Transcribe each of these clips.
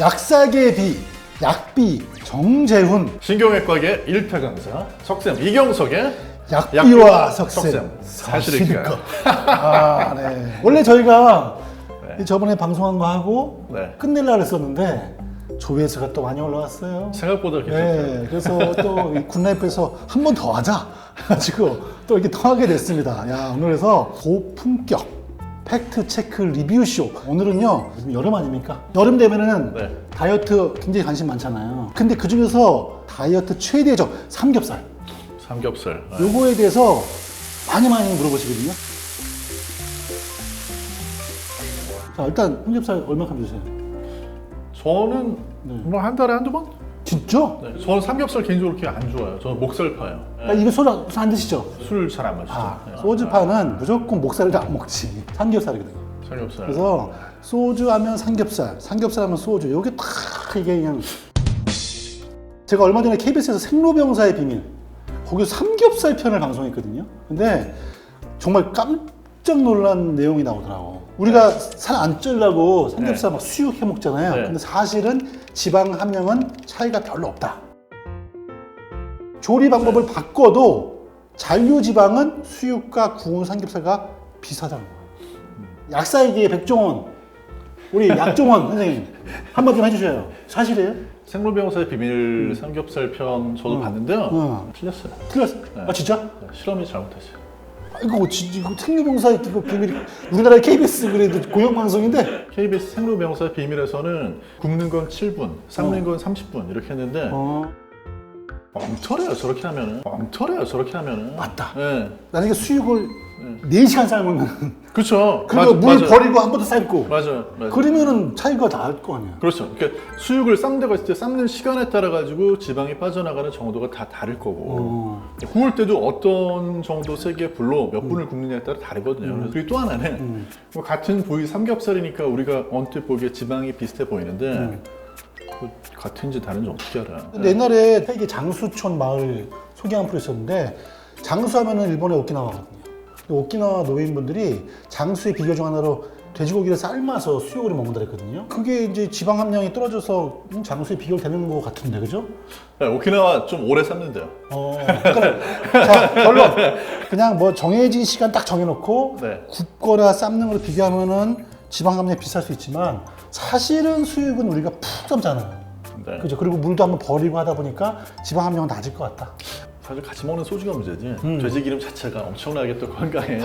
약사계의 비, 약비 정재훈, 신경외과계 1타 강사 석쌤 이경석의 약비와 석쌤 사실일까? 네. 원래 저희가 네. 저번에 방송한 거 하고 네. 끝낼라 그랬었는데 조회수가 또 많이 올라왔어요. 생각보다 괜찮아요. 네, 그래서 또 굿라이프에서 한 번 더 하자 해가지고 또 이렇게 더 하게 됐습니다. 야, 오늘 그래서 고품격 팩트 체크 리뷰쇼. 오늘은요, 요즘 여름 아닙니까? 여름 되면은 네. 다이어트 굉장히 관심 많잖아요. 근데 그 중에서 다이어트 최대의 적 삼겹살. 삼겹살. 요거에 대해서 많이 물어보시거든요. 자, 일단 삼겹살 얼마큼 드세요? 저는 네. 뭐 한 달에 한두 번? 진짜? 네. 저는 삼겹살 개인적으로 그렇게 안 좋아해요. 저는 목살파예요. 네. 아, 이거 소주 안 드시죠? 술 잘 안 마시죠. 아, 네. 소주파는 무조건 목살을 안 먹지. 삼겹살이거든요. 삼겹살. 그래서 소주 하면 삼겹살, 삼겹살 하면 소주. 요게 딱 이게 그냥. 제가 얼마 전에 KBS에서 생로병사의 비밀, 거기서 삼겹살 편을 방송했거든요. 근데 정말 깜짝 놀란 내용이 나오더라고. 우리가 살 안 찌려고 삼겹살 막 수육 해 먹잖아요. 네. 근데 사실은 지방 함량은 차이가 별로 없다. 조리 방법을 바꿔도 잔류 지방은 수육과 구운 삼겹살과 비슷하다는 거예요. 약사이기의 백종원, 우리 약종원 선생님 한마디 좀 해주셔요. 사실이에요? 생로병사의 비밀 삼겹살 편 저도 봤는데요. 틀렸어요. 틀렸어? 네. 아 진짜? 네, 실험이 잘못했어요. 이거 생로병사의 비밀, 우리나라의 KBS 그래도 공영방송인데. KBS 생로병사의 비밀에서는 굽는 건 7분, 삶는 건 30분 이렇게 했는데 엉터려요 저렇게 하면은. 엉터려요 저렇게 하면은. 맞다. 네. 나중에 수육을 4시간 삶으면 그렇죠. 그리고 물 버리고 한 번 더 삶고 맞아요. 그러면은 차이가 날 거 아니야. 그렇죠. 그러니까 수육을 삶다가 있을 때 삶는 시간에 따라 가지고 지방이 빠져나가는 정도가 다 다를 거고 구울 때도 어떤 정도 세기의 불로 몇 분을 굽느냐에 따라 다르거든요. 그리고 또 하나는 뭐 같은 부위 삼겹살이니까 우리가 언뜻 보기에 지방이 비슷해 보이는데 그 같은지 다른지 어떻게 알아? 근데 옛날에 이게 장수촌 마을 소개한 프로 있었는데 장수하면은 일본의 오키나와거든요. 오키나와 노인분들이 장수의 비결 중 하나로 돼지고기를 삶아서 수육을 먹는다 그랬거든요. 그게 이제 지방 함량이 떨어져서 장수의 비결 되는 것 같은데, 그죠? 네, 오키나와 좀 오래 삶는데요. 그러니까 자, 결론. 그냥 뭐 정해진 시간 딱 정해놓고 네. 굽거나 삶는 걸 비교하면은 지방 함량이 비쌀 수 있지만 사실은 수육은 우리가 푹 삶잖아요. 네. 그죠? 그리고 물도 한번 버리고 하다 보니까 지방 함량은 낮을 것 같다. 사실 같이 먹는 소주가 문제지 돼지 기름 자체가 엄청나게 또 건강에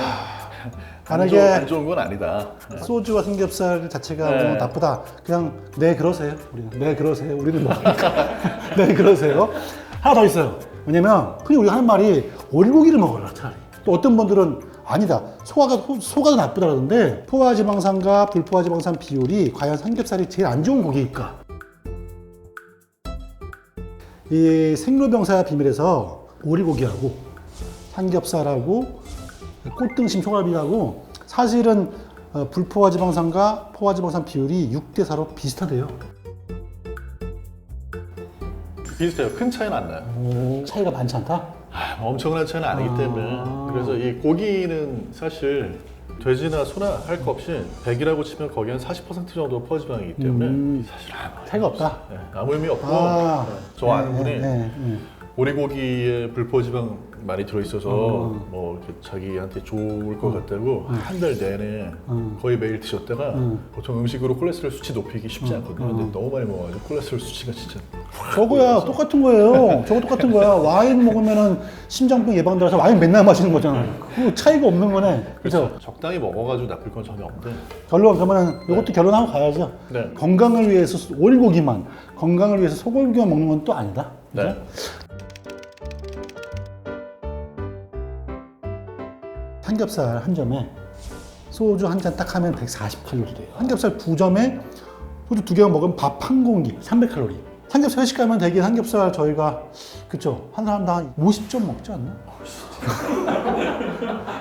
만약에 안 좋은 건 아니다. 소주와 삼겹살 자체가 네. 뭐 나쁘다. 그냥 네 그러세요. 우리는 네 그러세요. 우리는 뭐니까 네 그러세요. 하나 더 있어요. 왜냐면 그냥 우리가 하는 말이 오리고기를 먹어라 차라리. 또 어떤 분들은 아니다. 소가 더 나쁘다 그러는데 포화지방산과 불포화지방산 비율이 과연 삼겹살이 제일 안 좋은 고기일까? 이 생로병사 비밀에서 오리고기하고 삼겹살하고 꽃등심 소갈비하고 사실은 불포화지방산과 포화지방산 비율이 6대4로 비슷하대요. 비슷해요. 큰 차이는 안 나요. 차이가 많지 않다? 엄청난 차이는 아니기 때문에 그래서 이 고기는 사실 돼지나 소나 할 거 없이 100이라고 치면 거기 한 40% 정도 포화지방이기 때문에 사실 차이가 없다? 아무 의미 없고 저 아는 분이 오리고기에 불포지방 많이 들어있어서 뭐 이렇게 자기한테 좋을 것 같다고 한 달 내내 거의 매일 드셨다가 보통 음식으로 콜레스테롤 수치 높이기 쉽지 않거든요. 근데 너무 많이 먹어가지고 콜레스테롤 수치가 진짜 저거야 똑같은 거예요. 저거 똑같은 거야. 와인 먹으면은 심장병 예방되라서 와인 맨날 마시는 거잖아. 그 차이가 없는 거네. 그렇죠? 적당히 먹어가지고 나쁠 건 전혀 없는데 결론 그러면은 이것도 결론하고 가야죠. 네. 건강을 위해서 오리고기만, 건강을 위해서 소고기만 먹는 건 또 아니다. 그죠? 네. 삼겹살 한 점에 소주 한 잔 딱 하면 140칼로리 돼요. 삼겹살 2점에 소주 2개만 먹으면 밥 한 공기 300칼로리. 삼겹살 회식 가면 되게 삼겹살 저희가 그쵸? 한 사람당 한 50점 먹지 않나?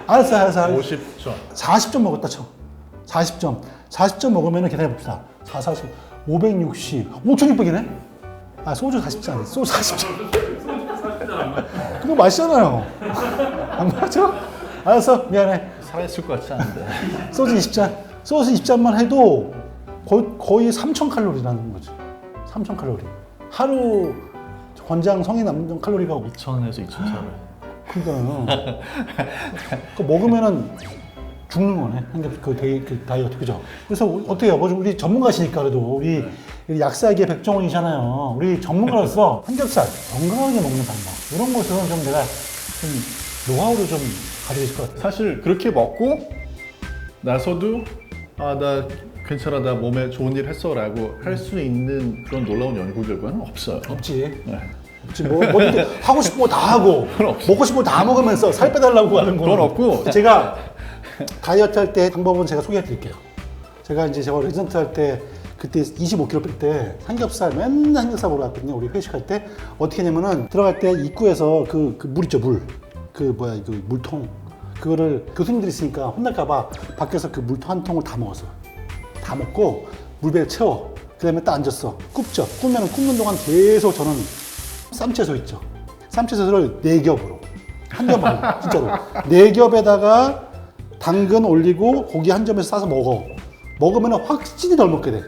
알았어. 50점 40점 먹었다 쳐. 40점. 40점 먹으면 계산해봅시다. 4, 40, 560, 5,600이네? 아, 소주 40잔. 소주 40잔. 그거 맛있잖아요. 안 맞아? 알았어. 미안해. 살아있을 것 같지 않은데 소주 20잔. 소주 20잔만 해도 거의 3,000칼로리라는 거지. 3,000칼로리. 하루 권장 성인 남성 칼로리가 2,000에서 2,400. 그러니까 그 먹으면은 죽는 거네. 그 다이어트 그죠? 그래서 어때요? 우리 전문가시니까 그래도 우리 약사계 백종원이잖아요. 우리 전문가로서 삼겹살 건강하게 먹는 방법 이런 것은 좀 내가 좀 노하우를 좀 가지고 있을 것 같아요. 사실 그렇게 먹고 나서도 나 괜찮아, 나 몸에 좋은 일 했어라고 할 수 있는 그런 놀라운 연구 결과는 없어요. 없지. 네. 없지. 뭐 하고 싶은 거 다 하고 먹고 싶은 거 다 먹으면서 살 빼달라고 하는 거는 그건 없고 제가 다이어트 할 때 방법은 제가 소개해 드릴게요. 제가 레지던트 할 때 그때 25kg 뺄 때 삼겹살 맨날 삼겹살 먹으러 갔거든요. 우리 회식할 때 어떻게 했냐면은 들어갈 때 입구에서 그 물 있죠, 물. 그 물통. 그거를 교수님들이 있으니까 혼날까봐 밖에서 그 물통 한 통을 다 먹었어. 다 먹고 물배를 채워. 그 다음에 딱 앉았어. 굽죠. 굽는 동안 계속 저는 쌈채소 있죠. 쌈채소를 4겹으로. 한 겹으로. 진짜로. 4겹에다가 당근 올리고 고기 한 점에서 싸서 먹어. 먹으면 확실히 덜 먹게 돼.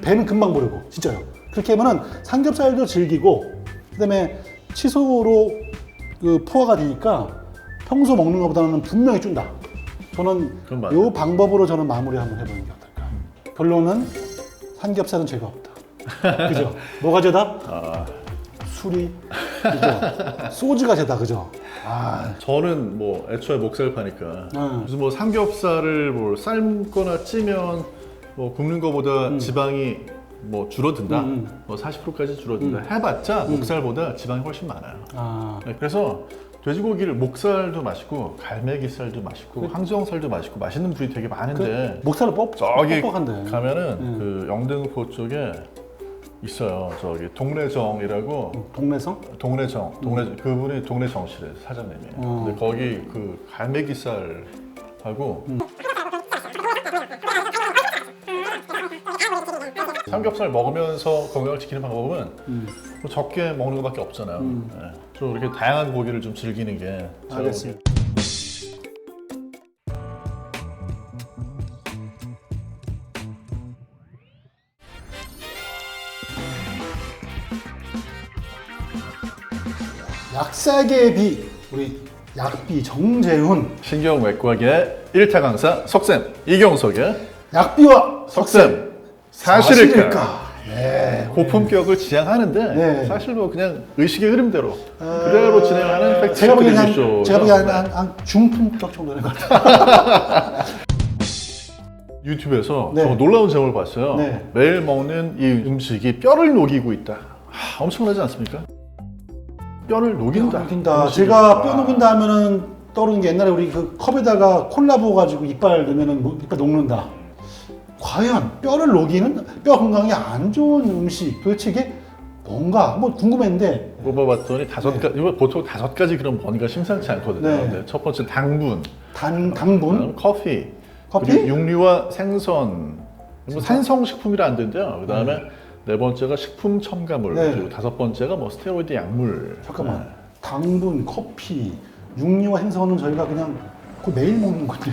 배는 금방 부르고. 진짜요. 그렇게 하면은 삼겹살도 즐기고, 그 다음에 채소로 포화가 되니까 평소 먹는 것보다는 분명히 준다. 저는 그건 맞아요. 이 방법으로 저는 마무리 한번 해보는 게 어떨까. 결론은 삼겹살은 죄가 없다. 그죠? 뭐가 죄다? 술이, 그죠? 소주가 죄다, 그죠? 저는 뭐 애초에 목살 파니까 그래서 뭐 삼겹살을 뭐 삶거나 찌면 뭐 굽는 거보다 지방이 뭐 줄어든다, 뭐 40%까지 줄어든다 해봤자 목살보다 지방이 훨씬 많아요. 네, 그래서 돼지고기를 목살도 맛있고 갈매기살도 맛있고 항정살도 맛있고 맛있는 부위 되게 많은데 목살은 저기 뻑뻑한데. 가면은 그 영등포 쪽에 있어요. 저기 동래정이라고. 동네성? 동래정, 그분이 동래정실에 사장님이에요. 근데 거기 그 갈매기살하고 삼겹살 먹으면서 건강을 지키는 방법은 뭐 적게 먹는 것밖에 없잖아요. 네. 좀 이렇게 다양한 고기를 좀 즐기는 게 제가 알겠습니다. 약사계의 비, 우리 약비 정재훈, 신경외과계 1타 강사 석쌤 이경석의 약비와 석쌤 사실일까? 네. 고품격을 지향하는데 네. 사실 뭐 그냥 의식의 흐름대로 그대로 진행하는 팩트 제가 보기엔 리뷰쇼. 한 중품격 정도 되는 것 같아요. 유튜브에서 네. 저 놀라운 제목을 봤어요. 네. 매일 먹는 이 음식이 뼈를 녹이고 있다. 엄청나지 않습니까? 뼈를 녹인다. 녹인다. 음식이. 제가 뼈 녹인다 하면은 떠오르는 게 옛날에 우리 그 컵에다가 콜라 부어가지고 이빨 넣으면은 이빨 녹는다. 과연 뼈를 녹이는 뼈 건강에 안 좋은 음식 도대체 이게 뭔가 한번 궁금했는데 뽑아봤더니 5가지, 이거 보통 5가지 그런 뭔가 심상치 않거든요. 네. 근데 첫 번째 당분, 당분, 그다음 커피, 커피? 그리고 육류와 생선, 뭐 산성식품이라 안 된대요. 그다음에 네 번째가 식품 첨가물, 네. 그리고 5번째가 뭐 스테로이드 약물. 잠깐만. 네. 당분, 커피, 육류와 생선은 저희가 그냥 거의 매일 먹는 건데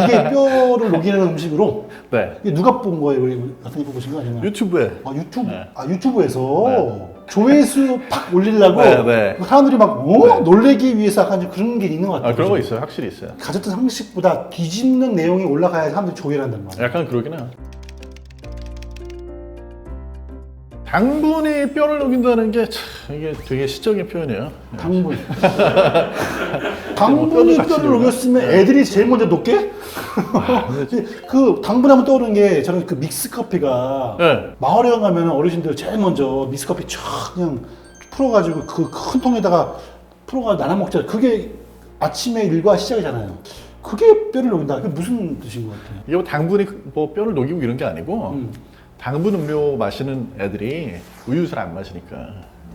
이게 뼈를 녹이는 음식으로 네. 이게 누가 본 거예요? 우리 나타님 보신 거 아니면? 유튜브에. 유튜브? 네. 유튜브에서 네. 조회수 팍 올리려고 네, 네. 사람들이 막 네. 놀래기 위해서 약간 그런 게 있는 것 같아요. 그런 거 있어요. 확실히 있어요. 가졌던 상식보다 뒤집는 내용이 올라가야 사람들이 조회를 한단 말이에요. 약간 그러긴 해요. 당분이 뼈를 녹인다는 게 참, 이게 되게 시적인 표현이에요. 당분. 뼈도 당분이 같이 뼈를 녹여. 녹였으면 애들이 제일 먼저 녹게? 그 당분하면 떠오르는 게 저는 그 믹스 커피가 네. 마을에 가면 어르신들 제일 먼저 믹스 커피 쫙 그냥 풀어가지고 그 큰 통에다가 풀어가 나눠 먹잖아요. 그게 아침에 일과 시작이잖아요. 그게 뼈를 녹인다. 그게 무슨 뜻인 것 같아요? 이게 뭐 당분이 뭐 뼈를 녹이고 이런 게 아니고 당분 음료 마시는 애들이 우유 잘 안 마시니까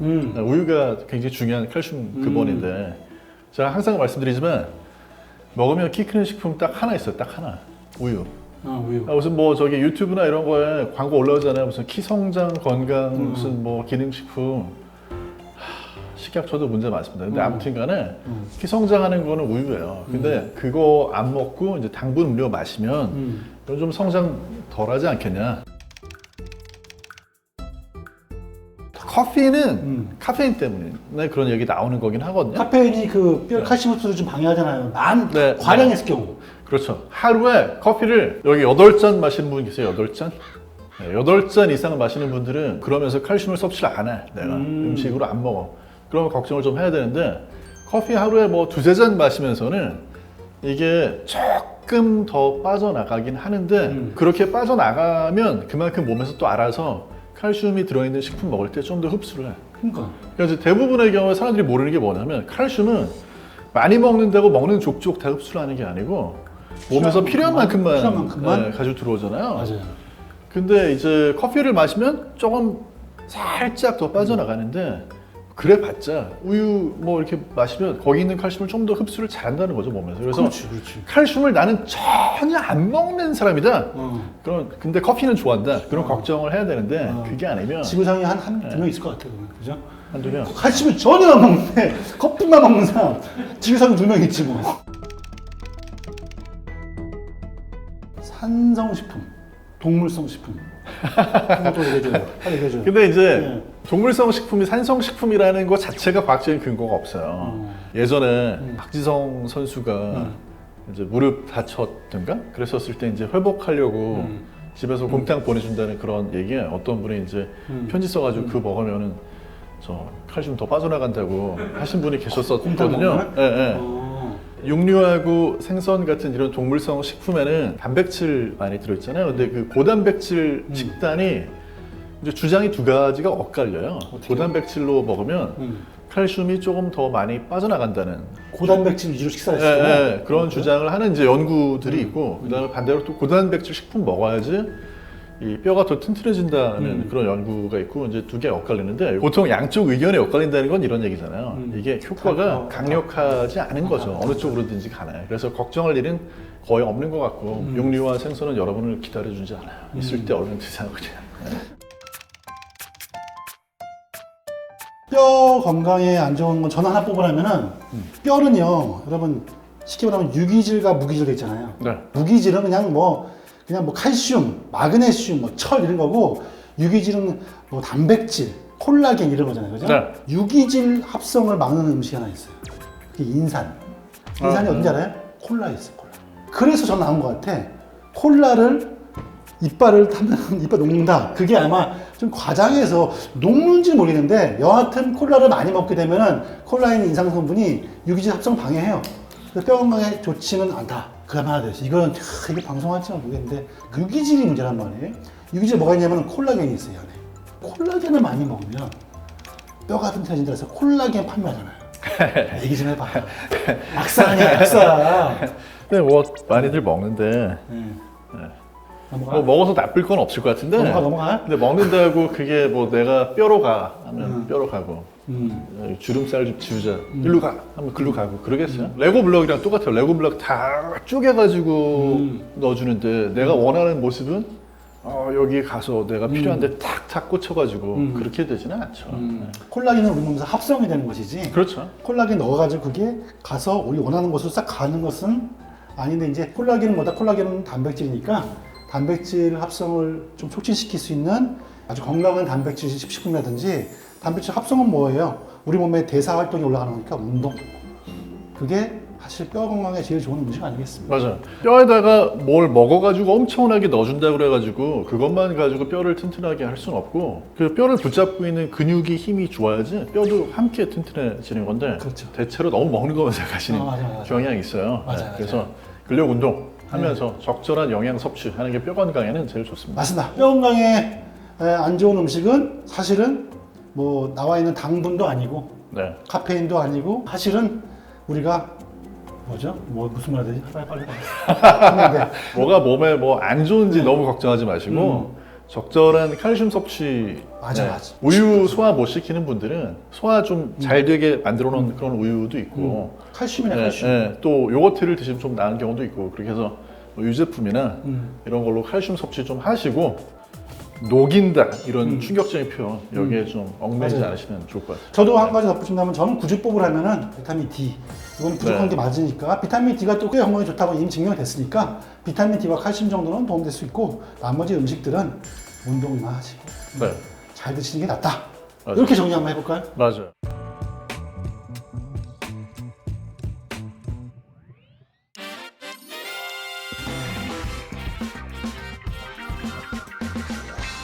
우유가 굉장히 중요한 칼슘 근본인데 제가 항상 말씀드리지만 먹으면 키 크는 식품 딱 하나 있어요. 딱 하나. 우유. 우유. 무슨 뭐 저기 유튜브나 이런 거에 광고 올라오잖아요. 무슨 키 성장 건강 무슨 뭐 기능식품. 식약 저도 문제 많습니다. 근데 아무튼간에 키 성장하는 거는 우유예요. 근데 그거 안 먹고 이제 당분 음료 마시면 이건 좀 성장 덜하지 않겠냐? 커피는 카페인 때문에 그런 얘기 나오는 거긴 하거든요. 카페인이 그 뼈 칼슘 흡수를 좀 방해하잖아요. 네. 과량했을 경우. 그렇죠. 하루에 커피를 여기 8잔 마시는 분 계세요. 8잔? 네, 8잔 이상 마시는 분들은 그러면서 칼슘을 섭취를 안 해. 내가 음식으로 안 먹어. 그러면 걱정을 좀 해야 되는데 커피 하루에 뭐 2-3잔 마시면서는 이게 조금 더 빠져나가긴 하는데 그렇게 빠져나가면 그만큼 몸에서 또 알아서 칼슘이 들어있는 식품 먹을 때 좀 더 흡수를 해. 그러니까. 그래서 대부분의 경우에 사람들이 모르는 게 뭐냐면 칼슘은 많이 먹는다고 먹는 족족 다 흡수를 하는 게 아니고 몸에서 필요한 만큼만 네, 가지고 들어오잖아요. 맞아요. 근데 이제 커피를 마시면 조금 살짝 더 빠져나가는데 그래봤자 우유 뭐 이렇게 마시면 거기 있는 칼슘을 좀 더 흡수를 잘한다는 거죠 몸에서. 그래서 그렇지. 칼슘을 나는 전혀 안 먹는 사람이다. 그럼 근데 커피는 좋아한다. 그런 걱정을 해야 되는데 그게 아니면 지구상에 한2명 있을 것 같아요. 그죠? 한두 명. 칼슘을 전혀 안 먹는데 커피만 먹는 사람 지구상에 2명 있지 뭐. 산성식품, 동물성 식품. 그것도 얘기해줘요. 빨리 얘기해줘요. 근데 이제 네. 동물성 식품이 산성식품이라는 것 자체가 과학적인 근거가 없어요. 예전에 박지성 선수가 이제 무릎 다쳤던가 그랬었을 때 이제 회복하려고 집에서 곰탕 보내준다는 그런 얘기에 어떤 분이 이제 편지 써가지고 그거 먹으면은 저 칼슘 더 빠져나간다고 하신 분이 계셨었거든요. 예, 예. 육류하고 생선 같은 이런 동물성 식품에는 단백질 많이 들어있잖아요. 근데 그 고단백질 식단이 이제 주장이 두 가지가 엇갈려요. 고단백질로 먹으면 칼슘이 조금 더 많이 빠져나간다는 고단백질 위주로 식사했을 때 예, 그런 주장을 하는 이제 연구들이 있고 그다음에 반대로 또 고단백질 식품 먹어야지 이 뼈가 더 튼튼해진다는 그런 연구가 있고 이제 두 개 엇갈리는데 보통 양쪽 의견이 엇갈린다는 건 이런 얘기잖아요. 이게 효과가 강력하지 않은 거죠. 어느 쪽으로든지 간에. 그래서 걱정할 일은 거의 없는 것 같고 육류와 생선은 여러분을 기다려주지 않아요. 있을 때 얼른 드세요 그냥. 뼈 건강에 안 좋은 건 저는 하나 뽑으라면은 뼈는요 여러분 쉽게 말하면 유기질과 무기질 있잖아요. 네. 무기질은 그냥 뭐 칼슘, 마그네슘, 뭐 철 이런 거고 유기질은 뭐 단백질, 콜라겐 이런 거잖아요, 그죠? 네. 유기질 합성을 막는 음식이 하나 있어요. 그게 인산. 인산이 어딘지 알아요? 콜라에 있어요, 콜라. 그래서 전 나온 것 같아. 콜라를 이빨을 타면 이빨 녹는다. 그게 아마 좀 과장해서 녹는지 모르겠는데 여하튼 콜라를 많이 먹게 되면은 콜라에 있는 인상 성분이 유기질 합성 방해해요. 그래서 뼈 건강에 좋지는 않다. 그럼 하나 됐어. 이건 이게 방송할지는 모르겠는데 그 유기질이 문제란 말이에요. 유기질 뭐가 있냐면 콜라겐이 있어요, 이 안에. 콜라겐을 많이 먹으면 뼈가 튼튼해진다 해서 콜라겐 판매하잖아요. 얘기 좀 해봐. 약사 아니야, 약사. 근데 뭐 많이들 먹는데 넘어가. 뭐 먹어서 나쁠 건 없을 것 같은데 넘어가. 근데 먹는다고 그게 뭐 내가 뼈로 가 하면 뼈로 가고 주름살 좀 지우자 일로 가 하면 글로 가고 그러겠어요? 레고 블럭이랑 똑같아요. 레고 블럭 다 쪼개가지고 넣어주는데 내가 원하는 모습은 여기 가서 내가 필요한데 탁탁 꽂혀가지고 그렇게 되지는 않죠. 콜라겐은 우리 몸에서 합성이 되는 것이지. 그렇죠. 콜라겐 넣어가지고 그게 가서 우리 원하는 곳으로 싹 가는 것은 아닌데 이제 콜라겐은 뭐다? 콜라겐은 단백질이니까 단백질 합성을 좀 촉진시킬 수 있는 아주 건강한 단백질 식품이라든지 단백질 합성은 뭐예요? 우리 몸의 대사 활동이 올라가는 거니까 운동. 그게 사실 뼈 건강에 제일 좋은 음식 아니겠습니까? 맞아요. 뼈에다가 뭘 먹어가지고 엄청나게 넣어준다고 그래가지고 그것만 가지고 뼈를 튼튼하게 할 수는 없고 그 뼈를 붙잡고 있는 근육이 힘이 좋아야지 뼈도 함께 튼튼해지는 건데 그렇죠. 대체로 너무 먹는 것만 생각하시는 맞아. 경향이 있어요. 맞아요. 그래서 근력 운동 하면서 적절한 영양 섭취하는 게 뼈 건강에는 제일 좋습니다. 맞습니다. 뼈 건강에 안 좋은 음식은 사실은 뭐 나와 있는 당분도 아니고 네. 카페인도 아니고 사실은 우리가 뭐죠? 뭐 무슨 말 해야 되지? 빨리. 뭐가 몸에 뭐 안 좋은지 너무 걱정하지 마시고 적절한 칼슘 섭취. 맞아. 우유 소화 못 시키는 분들은 소화 좀 잘 되게 만들어 놓은 그런 우유도 있고 칼슘이네, 네, 칼슘. 네, 또 요거트를 드시면 좀 나은 경우도 있고 그렇게 해서 뭐 유제품이나 이런 걸로 칼슘 섭취 좀 하시고 녹인다 이런 충격적인 표현 여기에 좀 얽매이지 맞아요. 않으시면 좋을 것 같아요. 저도 한 가지 덧붙인다면 저는 구주법을 하면은 비타민 D 이건 부족한 네. 게 맞으니까 비타민 D가 또 꽤 건강에 좋다고 이미 증명이 됐으니까 비타민 D와 칼슘 정도는 도움될 수 있고 나머지 음식들은 운동이나 하시고 네, 잘 드시는 게 낫다. 맞아요. 이렇게 정리 한번 해볼까요? 맞아요.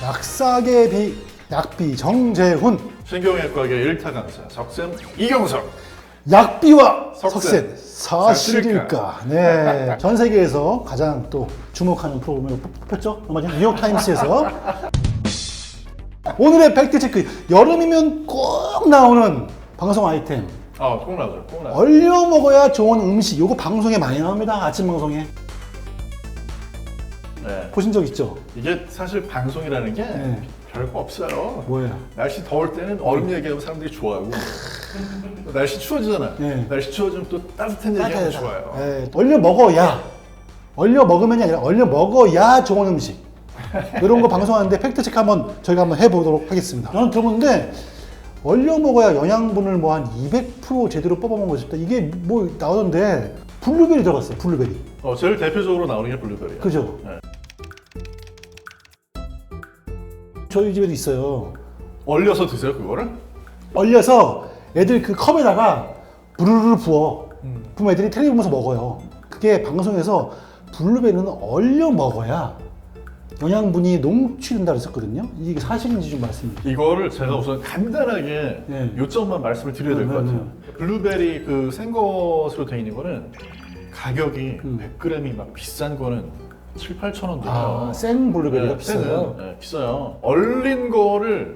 약사계 약비 정재훈 신경외과계 1타 강사 석쌤 이경석. 약비와 석센. 석센 사실일까? 네, 전 세계에서 가장 또 주목하는 프로그램으로 뽑혔죠. 얼마 전에 뉴욕 타임스에서 오늘의 팩트 체크. 여름이면 꼭 나오는 방송 아이템. 꼭 나오죠. 꼭 나오죠. 얼려 먹어야 좋은 음식. 요거 방송에 많이 나옵니다. 아침 방송에 네. 보신 적 있죠? 이게 사실 방송이라는 게 네. 별거 없어요. 뭐예요? 날씨 더울 때는 얼음 얘기하면 사람들이 좋아하고 날씨 추워지잖아. 네. 날씨 추워지면 또 따뜻한 얘기하면 좋아요. 네, 얼려 먹어야 얼려 먹으면이 아니라 얼려 먹어야 좋은 음식. 이런 거 방송하는데 팩트 체크 한번 저희가 한번 해보도록 하겠습니다. 저는 들어보는데 얼려 먹어야 영양분을 뭐 한 200% 제대로 뽑아먹고 싶다. 이게 뭐 나오던데 블루베리 들어갔어요. 블루베리. 제일 대표적으로 나오는 게 블루베리예요. 그죠? 네. 저희 집에도 있어요. 얼려서 드세요 그거를? 얼려서 애들 그 컵에다가 부르르 부어. 그럼 애들이 텔레비 보면서 먹어요. 그게 방송에서 블루베리는 얼려 먹어야 영양분이 농취된다 그랬었거든요. 이게 사실인지 좀 말씀해 주세요. 이거를 제가 우선 간단하게 네. 요점만 말씀을 드려야 될 것 네, 네, 같아요. 블루베리 그 생것으로 되어 있는 거는 가격이 100g이 막 비싼 거는 7, 8천 원 돼요. 생 블루베리가 네, 비싸요. 생은, 네, 비싸요. 얼린 거를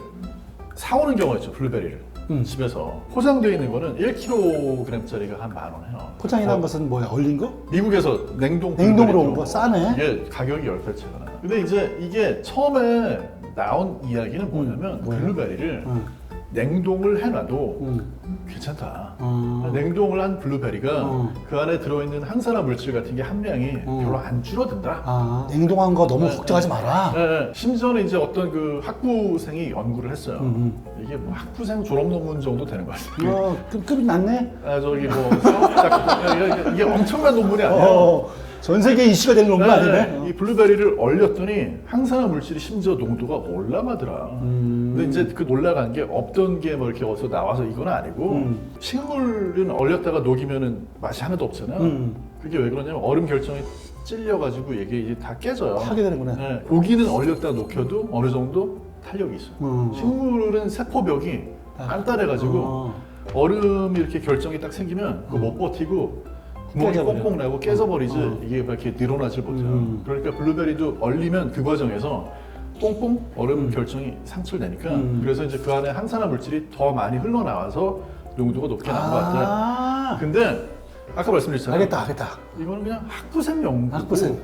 사오는 경우가 있죠, 블루베리를. 집에서. 포장되어 있는 거는 1kg짜리가 한 10,000원 해요. 포장이라는 것은 뭐야? 얼린 거? 미국에서 냉동 냉동으로 블루베리 온 거? 싸네. 이게 가격이 10배 차가 나요. 근데 이제 이게 처음에 나온 이야기는 뭐냐면 뭐예요? 블루베리를 응. 냉동을 해놔도 응. 괜찮다. 어. 냉동을 한 블루베리가 그 안에 들어있는 항산화 물질 같은 게 함량이 별로 안 줄어든다. 아, 냉동한 거 너무 걱정하지 마라. 네, 네. 심지어는 이제 어떤 그 학부생이 연구를 했어요. 이게 뭐 학부생 졸업 논문 정도 되는 것 같아요. 급이 낮네. 저기 뭐 수업 이게 엄청난 논문이 아니에요. 전 세계 이슈가 되는 논문 아니네. 이 블루베리를 얼렸더니 항산화 물질이 심지어 농도가 올라가더라. 근데 이제 그 올라간 게 없던 게 뭐 이렇게 어디서 나와서 이건 아니고 식물은 얼렸다가 녹이면은 맛이 하나도 없잖아요. 그게 왜 그러냐면 얼음 결정이 찔려가지고 이게 이제 다 깨져요. 하게 되는구나. 네. 고기는 얼렸다 녹여도 어느 정도 탄력이 있어요. 식물은 세포벽이 단단해가지고 얼음이 이렇게 결정이 딱 생기면 그거 못 버티고 구멍이 깨져버려. 뻥뻥 나고 깨져버리지 이게 막 이렇게 늘어나질 못해요. 그러니까 블루베리도 얼리면 그 과정에서 뽕뽕 얼음 결정이 상출되니까 그래서 이제 그 안에 항산화 물질이 더 많이 흘러나와서 농도가 높게 나온 것 같아요. 근데 아까 말씀드렸잖아요. 알겠다. 이거는 그냥 학부생 연구고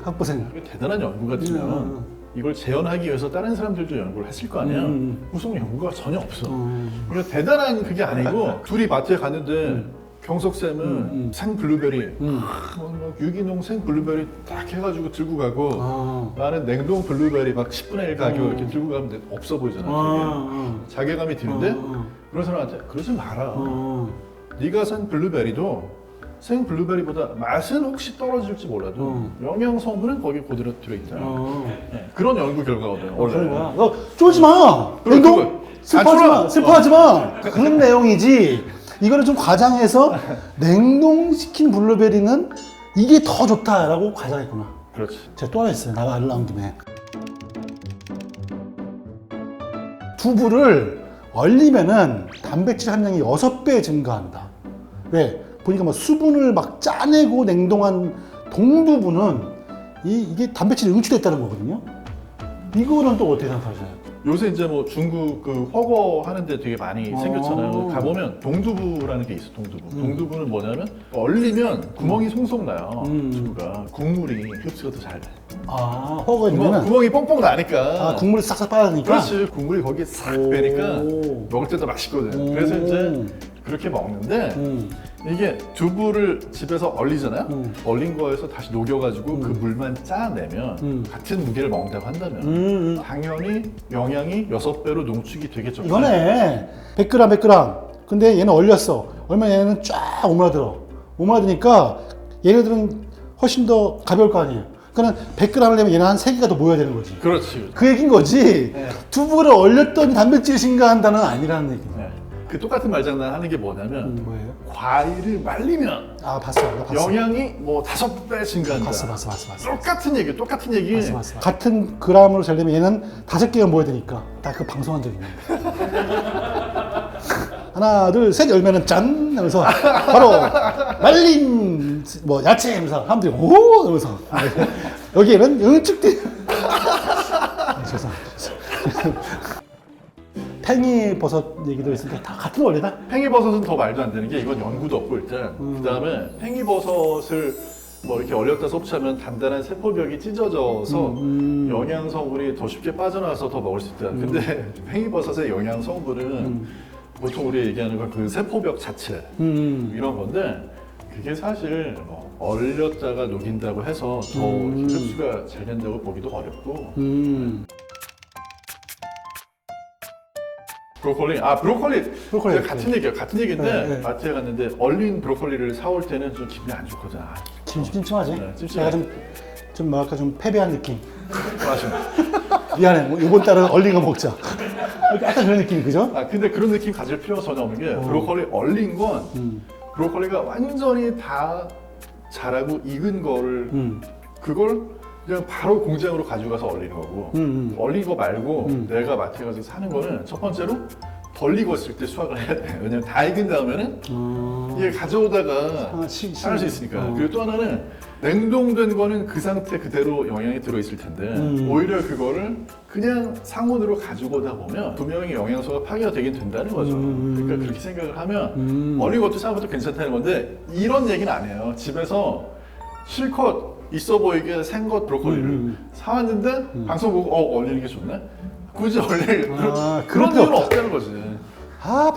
학부생. 이게 대단한 연구 같으면 이걸 재현하기 위해서 다른 사람들도 연구를 했을 거 아니에요. 무슨 연구가 전혀 없어. 그러니까 대단한 그게 아니고 둘이 마트에 갔는데 경석쌤은 생 블루베리, 뭐 유기농 생 블루베리 딱 해가지고 들고 가고 나는 냉동 블루베리 막 10분의 1 가격 이렇게 들고 가면 없어 보이잖아. 그게. 자괴감이 드는데 그런 사람한테 그러지 마라. 네가 산 블루베리도 생 블루베리보다 맛은 혹시 떨어질지 몰라도 영양 성분은 거기 그대로 들어있다. 네, 그런 연구 결과거든요. 그런 거야. 너 쫄지 마. 그래, 냉동 슬퍼하지 쫄아. 마. 슬퍼하지 마. 그런 내용이지. 이거를 좀 과장해서 냉동시킨 블루베리는 이게 더 좋다라고 과장했구나. 그렇지. 제가 또 하나 있어요. 나가 알 나온 김에. 두부를 얼리면은 단백질 함량이 6배 증가한다. 왜? 보니까 뭐 수분을 막 짜내고 냉동한 동두부는 이게 단백질이 응축됐다는 거거든요. 이거는 또 어떻게 생각하세요? 요새 이제 뭐 중국 그 허거 하는데 되게 많이 생겼잖아요. 가보면 동두부라는 게 있어. 동두부는 뭐냐면 얼리면 구멍이 송송 나요. 두부가 국물이 흡수가 더 잘 돼. 허거에 넣으면 구멍이 뻥뻥 나니까. 국물이 싹싹 빠지니까. 그렇지. 국물이 거기에 싹 빼니까 먹을 때도 맛있거든. 그래서 이제 그렇게 먹는데 이게 두부를 집에서 얼리잖아요. 얼린 거에서 다시 녹여가지고 그 물만 짜내면 같은 무게를 먹는다고 한다면 당연히 영양이 6배로 농축이 되겠죠. 이거네. 100g 100g. 근데 얘는 얼렸어. 얼마나 얘는 쫙 오므라들어. 오므라드니까 얘네들은 훨씬 더 가벼울 거 아니에요. 그러니까 100g을 내면 얘는 한 3개가 더 모여야 되는 거지. 그렇지. 그 얘기인 거지. 네. 두부를 얼렸더니 단백질이 증가한다는 아니라는 얘기야. 네. 그 똑같은 말장난 하는 게 뭐냐면 뭐예요? 과일을 말리면 아 봤어. 나 봤어. 영양이 뭐 5배 증가한다. 봤어. 똑같은 얘기. 봤어. 같은 그램으로 재려면 얘는 5개가 모여야 되니까. 나 그 방송한 적 있는데. 하나, 둘, 셋 열면은 짠! 하면서 바로 말린 뭐 야채 하면서 사람들이 오! 하면서 여기에는 응축된 죄송합니다. 팽이버섯 얘기도 있으니까 다 같은 원리다? 팽이버섯은 더 말도 안 되는 게 이건 연구도 없고 일단 그다음에 팽이버섯을 뭐 이렇게 얼렸다 섭취하면 단단한 세포벽이 찢어져서 영양 성분이 더 쉽게 빠져나와서 더 먹을 수 있다. 근데 팽이버섯의 영양 성분은 보통 우리 얘기하는 건 그 세포벽 자체 이런 건데 그게 사실 뭐 얼렸다가 녹인다고 해서 더 흡수가 잘 된다고 보기도 어렵고 브로콜리 제가 같은 얘기인데 네. 마트에 갔는데 얼린 브로콜리를 사올 때는 좀 기분이 안 좋거든. 찜찜하지? 네, 찜찜해. 내가 좀 뭐랄까 좀 패배한 느낌. 맞아. 미안해. 뭐 이번 달은 얼린 거 먹자. 약간 그런 느낌이 그죠? 근데 그런 느낌 가질 필요가 전혀 없는 게 브로콜리 얼린 건 브로콜리가 완전히 다 자라고 익은 거를 그걸 그냥 바로 공장으로 가져가서 얼리는 거고 얼린 거 말고 내가 마트에 가서 사는 거는 첫 번째로 덜 익었을 때 수확을 해야 돼. 왜냐면 다 익은 다음에는 이게 가져오다가 상할 수 있으니까. 그리고 또 하나는 냉동된 거는 그 상태 그대로 영양이 들어있을 텐데 오히려 그거를 그냥 상온으로 가지고 오다 보면 분명히 영양소가 파괴가 되긴 된다는 거죠. 그러니까 그렇게 생각을 하면 얼린 것도 생각보다 괜찮다는 건데 이런 얘기는 안 해요. 집에서 실컷 있어 보이게 생것 브로콜리를 사왔는데 방송 보고 얼리는 게 좋네? 굳이 얼릴 그런 이유는 없다는 거지.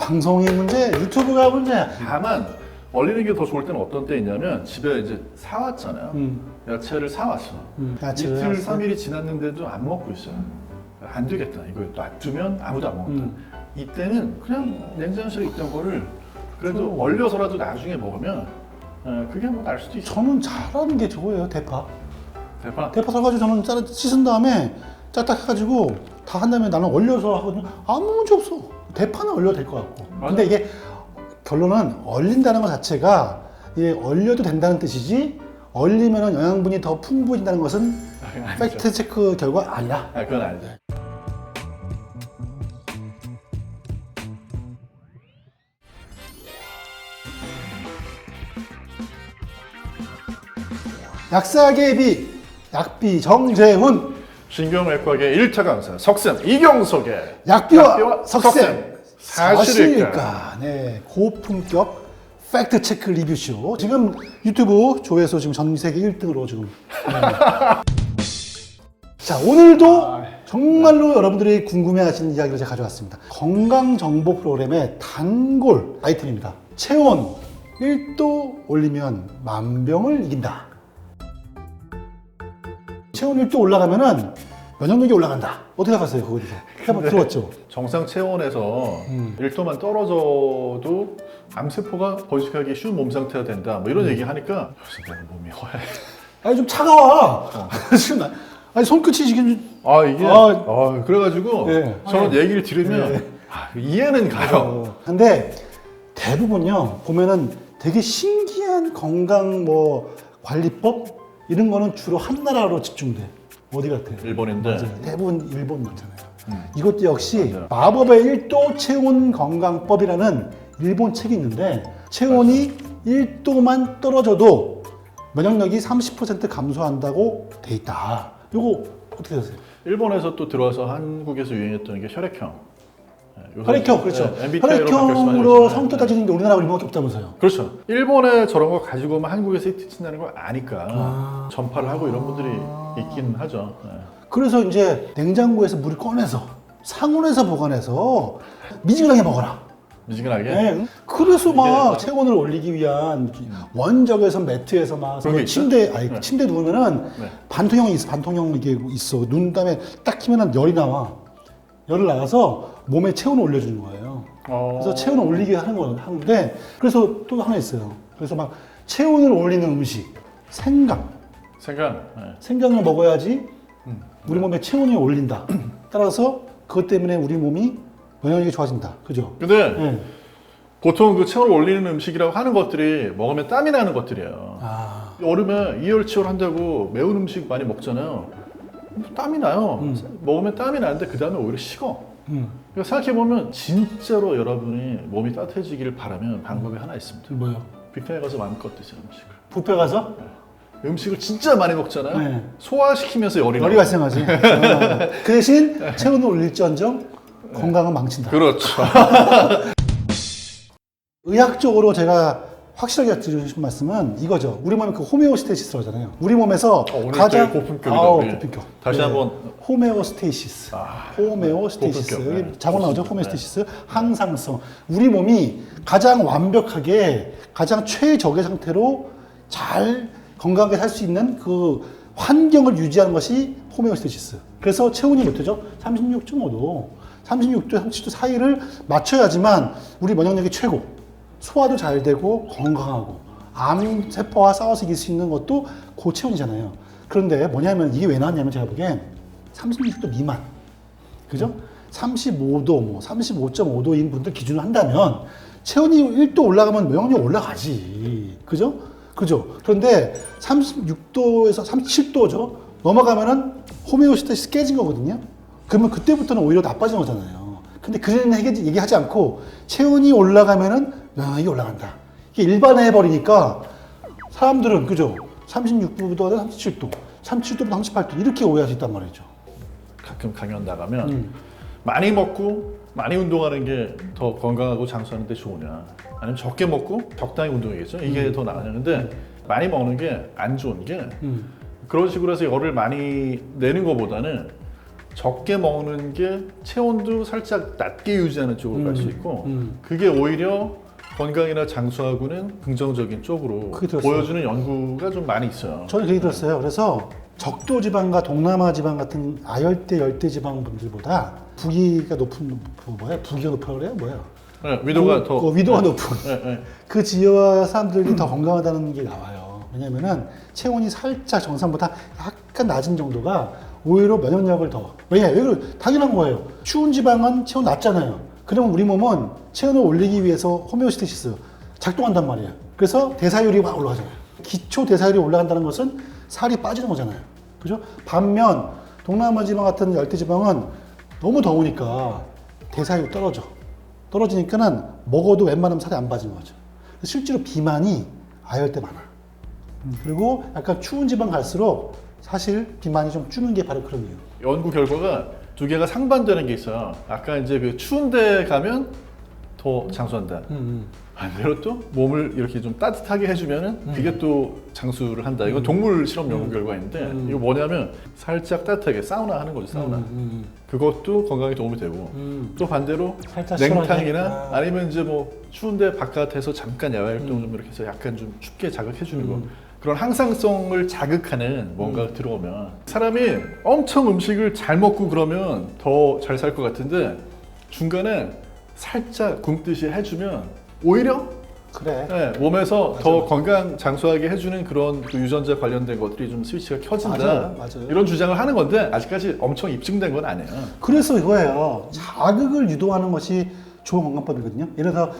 방송이 문제, 유튜브가 문제야. 다만 얼리는 게 더 좋을 때는 어떤 때 있냐면 집에 이제 사왔잖아요. 야채를 사왔어. 야채를 이틀, 사왔어? 3일이 지났는데도 안 먹고 있어요. 안 되겠다. 이거 놔두면 아무도 안 먹는다. 이때는 그냥 냉장실에 있던 거를 그래도 얼려서라도 나중에 먹으면 그게 뭐 날 수도 있어. 저는 잘하는 게 저거예요, 대파. 대파 사가지고 저는 씻은 다음에 짝딱 해가지고 다 한 다음에 나는 얼려서 하거든요. 아무 문제 없어. 대파는 얼려도 될 것 같고. 맞아. 근데 이게 결론은 얼린다는 것 자체가 이게 얼려도 된다는 뜻이지 얼리면 영양분이 더 풍부해진다는 것은 팩트 체크 결과 아니야. 그건 아니죠. 약사계비, 약비 정재훈, 신경외과계 1차 강사 석쌤 이경석의 약비와 석쌤 사실일까? 네, 고품격 팩트 체크 리뷰쇼. 지금 유튜브 조회수 지금 전 세계 1등으로 지금. 자, 오늘도 정말로 여러분들이 궁금해하시는 이야기를 제가 가져왔습니다. 건강 정보 프로그램의 단골 아이템입니다. 체온 1도 올리면 만병을 이긴다. 체온 1도 올라가면은 면역력이 올라간다. 어떻게 생각하세요? 그거에 대해서 해봐 들었죠? 정상 체온에서 1도만 떨어져도 암세포가 번식하기 쉬운 몸 상태가 된다. 뭐 이런 얘기 하니까 벌써 내 몸이 허해. 아니 좀 차가워. 지금 아니 손끝이 지금 그래가지고 네. 저런 얘기를 들으면 이해는 가요. 근데 대부분요 보면은 되게 신기한 건강 뭐 관리법 이런 거는 주로 한 나라로 집중돼. 어디 같아요? 일본인데 맞아요. 대부분 일본 맞잖아요. 이것도 역시 마법의 1도 체온 건강법이라는 일본 책이 있는데 체온이 1도만 떨어져도 면역력이 30% 감소한다고 돼 있다. 이거 어떻게 하세요? 일본에서 또 들어와서 한국에서 유행했던 게 혈액형. 혈액형 그렇죠. MBTI로 혈액형으로 성격 따지는 게 우리나라가 이만밖에 없다면서요. 그렇죠. 일본에 저런 거 가지고 오면 한국에서 히트 친다는 걸 아니까 전파를 하고 이런 분들이 있긴 하죠. 그래서 이제 냉장고에서 물을 꺼내서 상온에서 보관해서 미지근하게 먹어라. 미지근하게. 네. 그래서 막 막- 체온을 올리기 위한 원적에서 매트에서 막 그런 게 있죠? 침대 네. 침대 누우면은 네. 반통형이 있어. 반통형 이게 있어. 눈 다음에 딱 키면은 열이 나와. 열을 나가서 몸에 체온을 올려주는 거예요. 그래서 체온을 올리게 하는데 그래서 또 하나 있어요. 그래서 막 체온을 올리는 음식, 생강. 생각. 네. 생강을 먹어야지 우리 몸에 체온이 올린다. 따라서 그것 때문에 우리 몸이 면역력이 좋아진다. 그죠? 근데 네. 보통 그 체온을 올리는 음식이라고 하는 것들이 먹으면 땀이 나는 것들이에요. 아, 여름에 이열치열 한다고 매운 음식 많이 먹잖아요. 땀이 나요. 먹으면 땀이 나는데 그 다음에 오히려 식어. 그러니까 생각해보면 진짜로 여러분이 몸이 따뜻해지기를 바라면 방법이 하나 있습니다. 뭐요? 뷔페에 가서 마음껏 드세요, 음식을. 뷔페 가서 음식을 진짜 많이 먹잖아요. 네. 소화시키면서 열이 열이 나요. 발생하지. 그 대신 체온을 올릴지언정 건강은 망친다. 그렇죠. 의학적으로 제가 확실하게 드리고 싶은 말씀은 이거죠. 우리 몸에 그 호메오스테시스라고 하잖아요. 우리 몸에서 오늘 가장 되게 고품격이다. 아우, 네. 고품격. 다시 한번. 호메오스테시스. 호메오스테시스. 고품격, 네. 자고 나오죠. 좋습니다. 호메오스테시스. 항상성. 우리 몸이 가장 완벽하게 가장 최적의 상태로 잘 건강하게 살 수 있는 그 환경을 유지하는 것이 호메오스테시스. 그래서 체온이 몇 도죠? 36.5도. 36도, 37도 사이를 맞춰야지만 우리 면역력이 최고. 소화도 잘 되고 건강하고 암세포와 싸워서 이길 수 있는 것도 고체온이잖아요. 그런데 뭐냐면 이게 왜 나왔냐면 제가 보기엔 36도 미만, 그죠? 35도, 뭐 35.5도인 분들 기준으로 한다면 체온이 1도 올라가면 면역력 올라가지, 그죠? 그죠? 그런데 36도에서 37도죠? 넘어가면은 호메오스테시스 깨진 거거든요. 그러면 그때부터는 오히려 나빠진 거잖아요. 근데 그런 얘기하지 않고 체온이 올라가면은 면역력이 올라간다. 이게 일반화해버리니까 사람들은 그죠? 36도보다 37도, 37도보다 38도 이렇게 오해할 수 있단 말이죠. 가끔 강연 나가면 많이 먹고 많이 운동하는 게 더 건강하고 장수하는 데 좋으냐, 아니면 적게 먹고 적당히 운동이겠죠. 이게 더 나으냐. 근데 많이 먹는 게 안 좋은 게 그런 식으로 해서 열을 많이 내는 것보다는 적게 먹는 게 체온도 살짝 낮게 유지하는 쪽으로 갈 수 있고 그게 오히려 건강이나 장수하고는 긍정적인 쪽으로 그게 들었어요. 보여주는 연구가 좀 많이 있어요. 저는 그게 들었어요. 그래서 적도 지방과 동남아 지방 같은 아열대, 열대 지방 분들보다 부기가 높은, 부기가 높다고 그래요? 뭐야? 네, 위도가 더 위도가 높은. 네, 네. 그 지역 사람들이 더 건강하다는 게 나와요. 왜냐면은 체온이 살짝 정상보다 약간 낮은 정도가 오히려 면역력을 더. 왜 당연한 거예요. 추운 지방은 체온 낮잖아요. 그러면 우리 몸은 체온을 올리기 위해서 호메오스테시스 작동한단 말이에요. 그래서 대사율이 막 올라가잖아요. 기초 대사율이 올라간다는 것은 살이 빠지는 거잖아요. 그죠? 반면 동남아 지방 같은 열대 지방은 너무 더우니까 대사율이 떨어져. 떨어지니까는 먹어도 웬만하면 살이 안 빠지는 거죠. 실제로 비만이 아열대 많아. 그리고 약간 추운 지방 갈수록 사실 비만이 좀 줄는 게 바로 그런 이유. 연구 결과가 두 개가 상반되는 게 있어요. 아까 이제 그 추운 데 가면 더 장수한다. 반대로 또 몸을 이렇게 좀 따뜻하게 해주면은 그게 또 장수를 한다. 이건 동물 실험 연구 결과인데 이거 뭐냐면 살짝 따뜻하게 사우나 하는 거죠. 사우나. 그것도 건강에 도움이 되고 또 반대로 살짝 냉탕이나 아니면 이제 뭐 추운데 바깥에서 잠깐 야외 활동 좀 이렇게 해서 약간 좀 춥게 자극해주는 거. 그런 항상성을 자극하는 뭔가 들어오면 사람이 엄청 음식을 잘 먹고 그러면 더 잘 살 것 같은데 중간에 살짝 굶듯이 해주면 오히려 그래. 네, 몸에서 더 건강 장수하게 해주는 그런 그 유전자 관련된 것들이 좀 스위치가 켜진다. 맞아요. 이런 주장을 하는 건데 아직까지 엄청 입증된 건 아니에요. 그래서 이거예요. 자극을 유도하는 것이 좋은 건강법이거든요. 예를 들어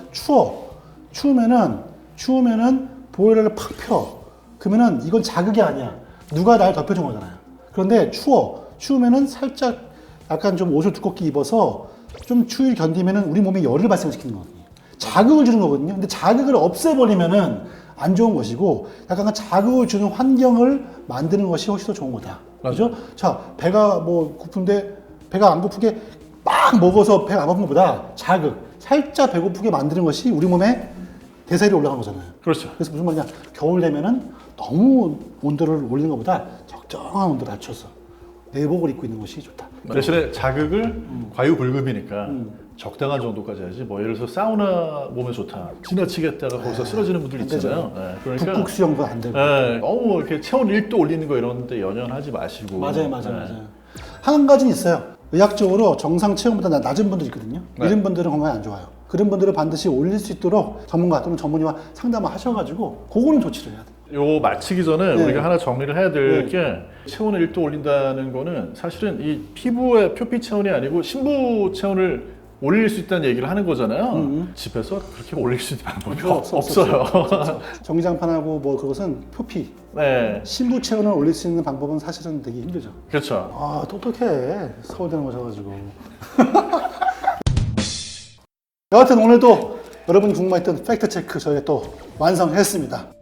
추우면은 보일러를 팍 펴. 그러면은 이건 자극이 아니야. 누가 날 덮여준 거잖아요. 그런데 추우면은 살짝 약간 좀 옷을 두껍게 입어서 좀 추위를 견디면은 우리 몸에 열을 발생시키는 거거든요. 자극을 주는 거거든요. 근데 자극을 없애버리면은 안 좋은 것이고 약간 자극을 주는 환경을 만드는 것이 훨씬 더 좋은 거다. 그죠? 자, 배가 뭐 고픈데 배가 안 고프게 막 먹어서 배가 안 고픈 것보다 자극, 살짝 배고프게 만드는 것이 우리 몸에 대사율이 올라가는 거잖아요. 그렇죠. 그래서 무슨 말이냐? 겨울 되면은 너무 온도를 올리는 것보다 적정한 온도를 낮춰서 내복을 입고 있는 것이 좋다. 대신에 자극을 과유불급이니까 적당한 정도까지 해야지. 뭐 예를 들어서 사우나 몸에 좋다. 지나치게 했다가 거기서 쓰러지는 분들 안 되죠. 있잖아요. 네, 그러니까 북극 수영도 안 되고. 너무 이렇게 체온 1도 올리는 거 이런 데 연연하지 마시고. 맞아요. 네. 한 가지는 있어요. 의학적으로 정상 체온보다 낮은 분들 있거든요. 네. 이런 분들은 건강에 안 좋아요. 그런 분들은 반드시 올릴 수 있도록 전문가 또는 전문의와 상담을 하셔가지고 그거는 조치를 해야 돼요. 요 마치기 전에 네. 우리가 하나 정리를 해야 될 네. 게 체온을 1도 올린다는 거는 사실은 이 피부의 표피 체온이 아니고 신부 체온을 올릴 수 있다는 얘기를 하는 거잖아요. 집에서 그렇게 올릴 수 있는 방법이 없어요. 전기장판하고 뭐 그것은 표피, 네, 신부 체온을 올릴 수 있는 방법은 사실은 되게 힘들죠. 그렇죠. 아 똑똑해. 서울대 나오셔가지고. 여하튼 오늘도 여러분이 궁금했던 팩트 체크 저희가 또 완성했습니다.